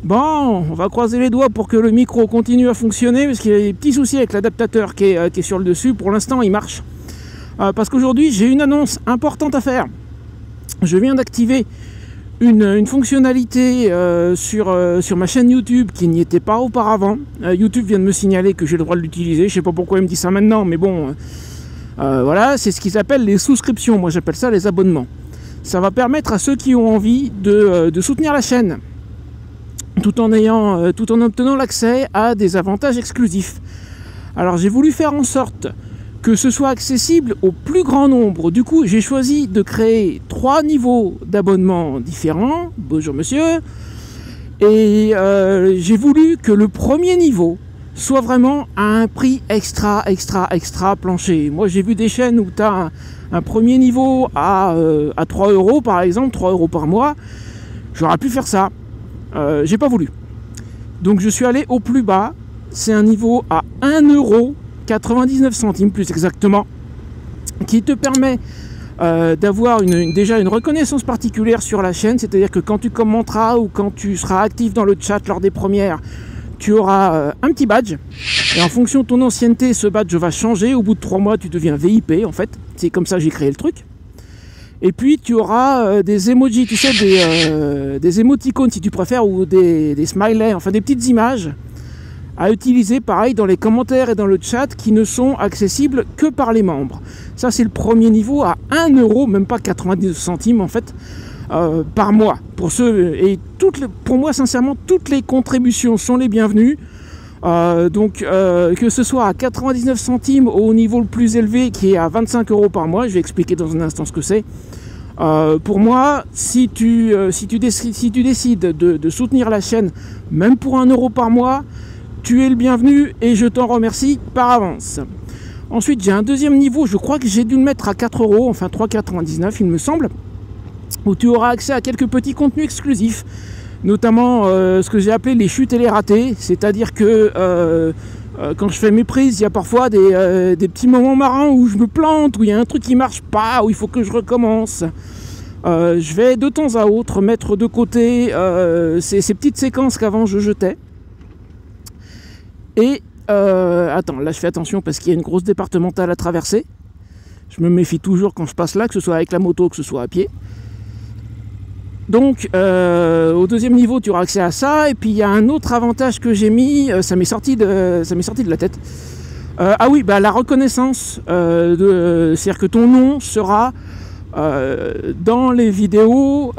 Bon, on va croiser les doigts pour que le micro continue à fonctionner, parce qu'il y a des petits soucis avec l'adaptateur qui est sur le dessus. Pour l'instant, il marche. Parce qu'aujourd'hui, j'ai une annonce importante à faire. Je viens d'activer une fonctionnalité sur ma chaîne YouTube qui n'y était pas auparavant. YouTube vient de me signaler que j'ai le droit de l'utiliser. Je sais pas pourquoi il me dit ça maintenant, mais bon, voilà, c'est ce qu'ils appellent les souscriptions. Moi, j'appelle ça les abonnements. Ça va permettre à ceux qui ont envie de soutenir la chaîne, tout en obtenant l'accès à des avantages exclusifs. Alors, j'ai voulu faire en sorte que ce soit accessible au plus grand nombre. Du coup, j'ai choisi de créer 3 niveaux d'abonnement différents. Bonjour monsieur. Et j'ai voulu que le premier niveau soit vraiment à un prix extra plancher. Moi, j'ai vu des chaînes où tu as un premier niveau à 3 € par exemple, 3 € par mois. J'aurais pu faire ça. J'ai pas voulu. Donc, je suis allé au plus bas. C'est un niveau à 1,99 € plus exactement, qui te permet d'avoir déjà une reconnaissance particulière sur la chaîne, c'est-à-dire que quand tu commenteras ou quand tu seras actif dans le chat lors des premières, tu auras un petit badge, et en fonction de ton ancienneté, ce badge va changer. Au bout de 3 mois, tu deviens VIP en fait, c'est comme ça que j'ai créé le truc. Et puis tu auras des emojis, tu sais, des émoticônes si tu préfères, ou des smileys, enfin des petites images à utiliser pareil dans les commentaires et dans le chat, qui ne sont accessibles que par les membres. Ça, c'est le premier niveau à 1 €, même pas 99 centimes en fait, par mois. Pour ceux, et pour moi sincèrement, toutes les contributions sont les bienvenues. Donc que ce soit à 99 centimes au niveau le plus élevé qui est à 25 € par mois, je vais expliquer dans un instant ce que c'est. Pour moi, si tu décides de soutenir la chaîne, même pour 1 € par mois, tu es le bienvenu et je t'en remercie par avance. Ensuite, j'ai un deuxième niveau, je crois que j'ai dû le mettre à 4 €, enfin 3,99 € il me semble, où tu auras accès à quelques petits contenus exclusifs, notamment ce que j'ai appelé les chutes et les ratés, c'est-à-dire que quand je fais mes prises, il y a parfois des petits moments marrants où je me plante, où il y a un truc qui marche pas, où il faut que je recommence. Je vais de temps à autre mettre de côté ces petites séquences qu'avant je jetais. Et attends, là je fais attention parce qu'il y a une grosse départementale à traverser. Je me méfie toujours quand je passe là, que ce soit avec la moto, que ce soit à pied. Donc au deuxième niveau, tu auras accès à ça. Et puis il y a un autre avantage que j'ai mis, ça m'est sorti de la tête. Ah oui, bah la reconnaissance, c'est-à-dire que ton nom sera dans les vidéos,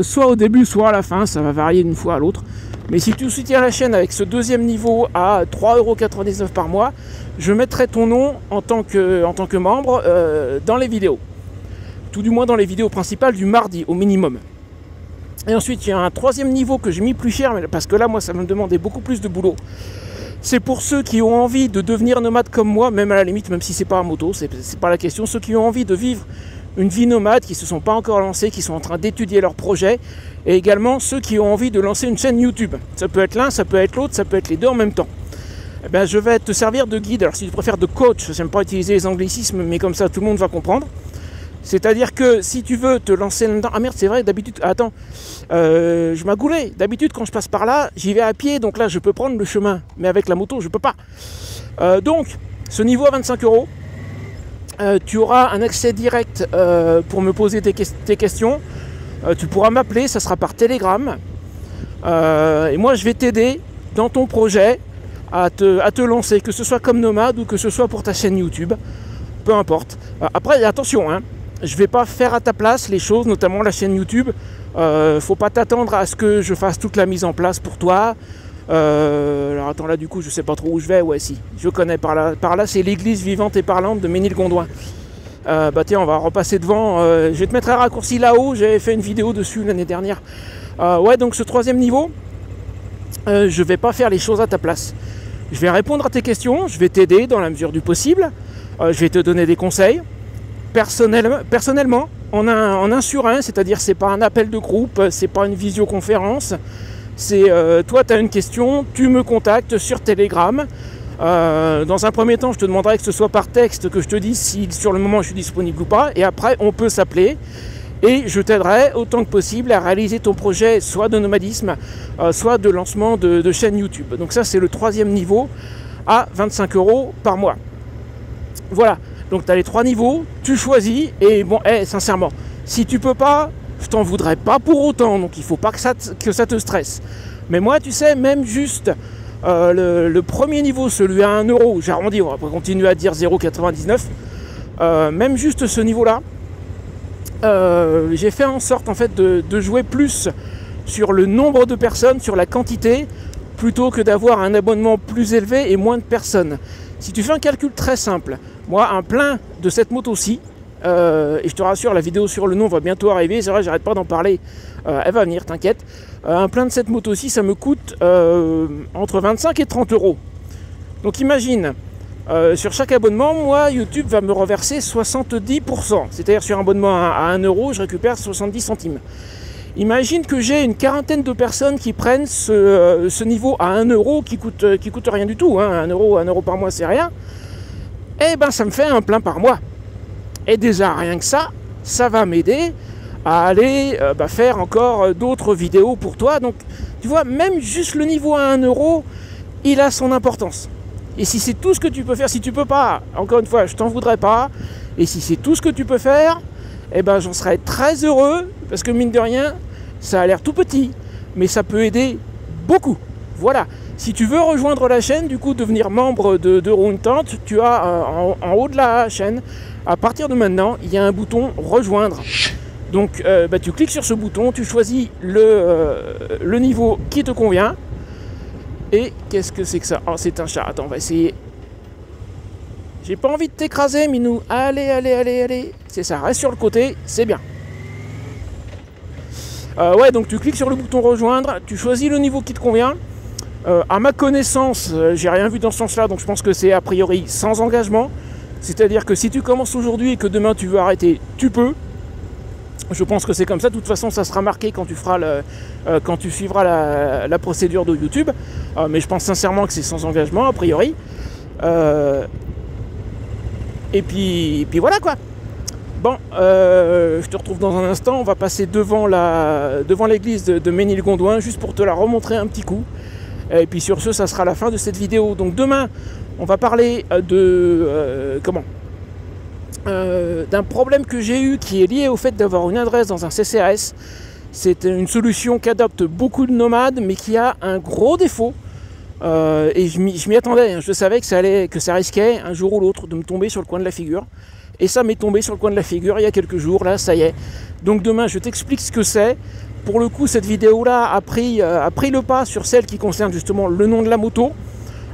soit au début, soit à la fin. Ça va varier d'une fois à l'autre. Mais si tu soutiens la chaîne avec ce deuxième niveau à 3,99 € par mois, je mettrai ton nom en tant que membre dans les vidéos. Tout du moins dans les vidéos principales du mardi au minimum. Et ensuite, il y a un troisième niveau que j'ai mis plus cher, parce que là, moi, ça me demandait beaucoup plus de boulot. C'est pour ceux qui ont envie de devenir nomades comme moi, même à la limite, même si c'est pas en moto, c'est pas la question. Ceux qui ont envie de vivre une vie nomade, qui ne se sont pas encore lancés, qui sont en train d'étudier leur projet, et également ceux qui ont envie de lancer une chaîne YouTube. Ça peut être l'un, ça peut être l'autre, ça peut être les deux en même temps. Eh bien, je vais te servir de guide. Alors si tu préfères de coach, j'aime pas utiliser les anglicismes, mais comme ça tout le monde va comprendre. C'est-à-dire que si tu veux te lancer là-dedans... Ah merde, c'est vrai, d'habitude... Attends, je m'agoulais. D'habitude, quand je passe par là, j'y vais à pied, donc là, je peux prendre le chemin. Mais avec la moto, je peux pas. Donc, ce niveau à 25 €, tu auras un accès direct pour me poser tes questions. Tu pourras m'appeler, ça sera par Telegram. Et moi, je vais t'aider dans ton projet à te lancer, que ce soit comme nomade ou que ce soit pour ta chaîne YouTube. Peu importe. Après, attention, hein, je ne vais pas faire à ta place les choses, notamment la chaîne YouTube. Faut pas t'attendre à ce que je fasse toute la mise en place pour toi. Alors attends, là du coup je sais pas trop où je vais. Ouais, si, je connais par là c'est l'église vivante et parlante de Ménilgondoin. Bah tiens, on va repasser devant. Je vais te mettre un raccourci là-haut, j'avais fait une vidéo dessus l'année dernière. Ouais, donc ce troisième niveau, je vais pas faire les choses à ta place. Je vais répondre à tes questions, je vais t'aider dans la mesure du possible. Je vais te donner des conseils. Personnellement, en un sur un, c'est-à-dire c'est pas un appel de groupe, c'est pas une visioconférence. C'est toi, tu as une question, tu me contactes sur Telegram. Dans un premier temps, je te demanderai que ce soit par texte, que je te dise si sur le moment je suis disponible ou pas. Et après, on peut s'appeler. Et je t'aiderai autant que possible à réaliser ton projet, soit de nomadisme, soit de lancement de chaîne YouTube. Donc ça, c'est le 3e niveau à 25 € par mois. Voilà, donc tu as les 3 niveaux, tu choisis, et bon, sincèrement, si tu peux pas, je t'en voudrais pas pour autant, donc il faut pas que ça te stresse. Mais moi, tu sais, même juste le premier niveau, celui à 1 €, j'arrondis, on va continuer à dire 0,99, même juste ce niveau-là, j'ai fait en sorte en fait de jouer plus sur le nombre de personnes, sur la quantité, plutôt que d'avoir un abonnement plus élevé et moins de personnes. Si tu fais un calcul très simple, moi un plein de cette moto-ci, et je te rassure, la vidéo sur le nom va bientôt arriver, c'est vrai, j'arrête pas d'en parler, elle va venir, t'inquiète. Un plein de cette moto-ci, ça me coûte entre 25 et 30 €. Donc imagine, sur chaque abonnement, moi, YouTube va me reverser 70%. C'est-à-dire sur un abonnement à 1 €, je récupère 70 centimes. Imagine que j'ai une quarantaine de personnes qui prennent ce niveau à 1 € qui coûte rien du tout. Hein. 1 € par mois, c'est rien. Eh ben, ça me fait un plein par mois. Et déjà, rien que ça va m'aider à aller faire encore d'autres vidéos pour toi. Donc, tu vois, même juste le niveau à 1 €, il a son importance. Et si c'est tout ce que tu peux faire, si tu peux pas, encore une fois, je t'en voudrais pas. Et si c'est tout ce que tu peux faire, eh ben j'en serais très heureux, parce que mine de rien, ça a l'air tout petit, mais ça peut aider beaucoup. Voilà. Si tu veux rejoindre la chaîne, du coup, devenir membre de Roue une Tente, tu as en haut de la chaîne, à partir de maintenant, il y a un bouton rejoindre. Donc, tu cliques sur ce bouton, tu choisis le niveau qui te convient. Et qu'est-ce que c'est que ça? Oh, c'est un chat. Attends, on va essayer. J'ai pas envie de t'écraser, Minou. Allez. C'est ça, reste sur le côté, c'est bien. Ouais, donc tu cliques sur le bouton rejoindre, tu choisis le niveau qui te convient. À ma connaissance, j'ai rien vu dans ce sens-là, donc je pense que c'est a priori sans engagement. C'est-à-dire que si tu commences aujourd'hui et que demain tu veux arrêter, tu peux. Je pense que c'est comme ça. De toute façon, ça sera marqué quand tu suivras la procédure de YouTube. Mais je pense sincèrement que c'est sans engagement, a priori. Et puis voilà quoi. Bon, je te retrouve dans un instant. On va passer devant l'église de Ménilgondouin, juste pour te la remontrer un petit coup. Et puis sur ce, ça sera la fin de cette vidéo. Donc demain, on va parler d'un problème que j'ai eu qui est lié au fait d'avoir une adresse dans un CCAS. C'est une solution qu'adoptent beaucoup de nomades, mais qui a un gros défaut. Et je m'y attendais, hein. Je savais que ça risquait un jour ou l'autre de me tomber sur le coin de la figure. Et ça m'est tombé sur le coin de la figure il y a quelques jours, là, ça y est. Donc demain, je t'explique ce que c'est. Pour le coup, cette vidéo-là a pris le pas sur celle qui concerne justement le nom de la moto.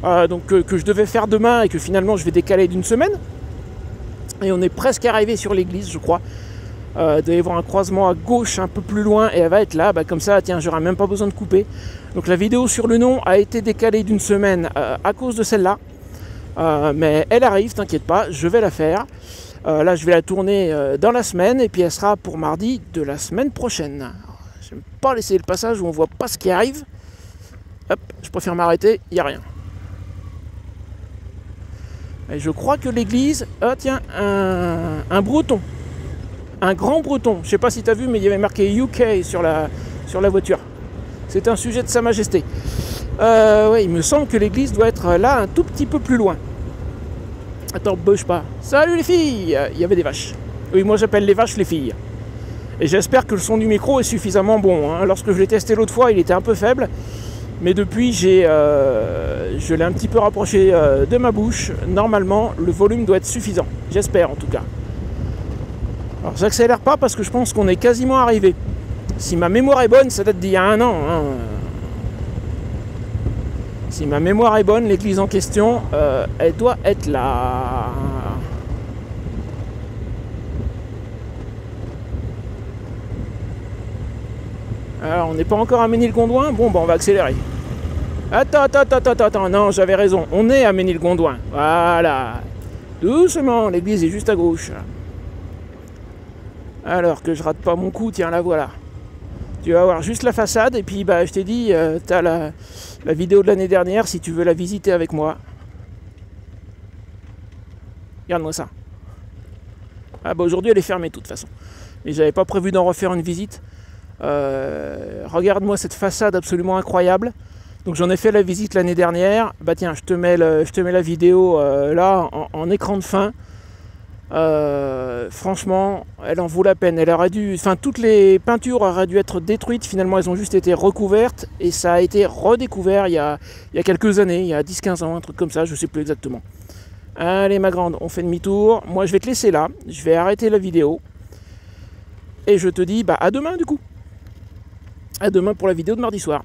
Que je devais faire demain et que finalement je vais décaler d'une semaine. Et on est presque arrivé sur l'église, je crois. Il doit y avoir un croisement à gauche un peu plus loin et elle va être là, comme ça, tiens, j'aurai même pas besoin de couper. Donc la vidéo sur le nom a été décalée d'une semaine à cause de celle-là. Mais elle arrive, t'inquiète pas, je vais la faire. Là, je vais la tourner dans la semaine et puis elle sera pour mardi de la semaine prochaine. J'aime pas laisser le passage où on voit pas ce qui arrive. Hop, je préfère m'arrêter, il n'y a rien. Et je crois que l'église... Ah tiens, un breton. Un grand breton. Je sais pas si tu as vu, mais il y avait marqué UK sur la voiture. C'est un sujet de Sa Majesté. Ouais, il me semble que l'église doit être là un tout petit peu plus loin. Attends, bouge pas. Salut les filles! Il y avait des vaches. Oui, moi j'appelle les vaches les filles. Et j'espère que le son du micro est suffisamment bon. Hein. Lorsque je l'ai testé l'autre fois, il était un peu faible. Mais depuis, je l'ai un petit peu rapproché de ma bouche. Normalement, le volume doit être suffisant. J'espère en tout cas. Alors, j'accélère pas parce que je pense qu'on est quasiment arrivé. Si ma mémoire est bonne, ça date d'il y a 1 an. Hein. Si ma mémoire est bonne, l'église en question, elle doit être là. Alors, on n'est pas encore à Ménilgondouin. Bon, on va accélérer. Attends, non, j'avais raison. On est à Ménilgondouin. Voilà. Doucement, l'église est juste à gauche. Alors que je rate pas mon coup, tiens, la voilà. Tu vas voir juste la façade, et puis je t'ai dit, t'as la vidéo de l'année dernière, si tu veux la visiter avec moi. Regarde-moi ça. Ah aujourd'hui elle est fermée de toute façon. mais j'avais pas prévu d'en refaire une visite. Regarde-moi cette façade absolument incroyable. Donc j'en ai fait la visite l'année dernière. Bah tiens, je te mets la vidéo là en écran de fin. Franchement, elle en vaut la peine. Elle aurait dû, enfin, toutes les peintures auraient dû être détruites. Finalement, elles ont juste été recouvertes et ça a été redécouvert il y a quelques années, il y a 10-15 ans, un truc comme ça, je sais plus exactement. Allez ma grande, on fait demi-tour. Moi je vais te laisser là, je vais arrêter la vidéo. Et je te dis à demain du coup. À demain pour la vidéo de mardi soir.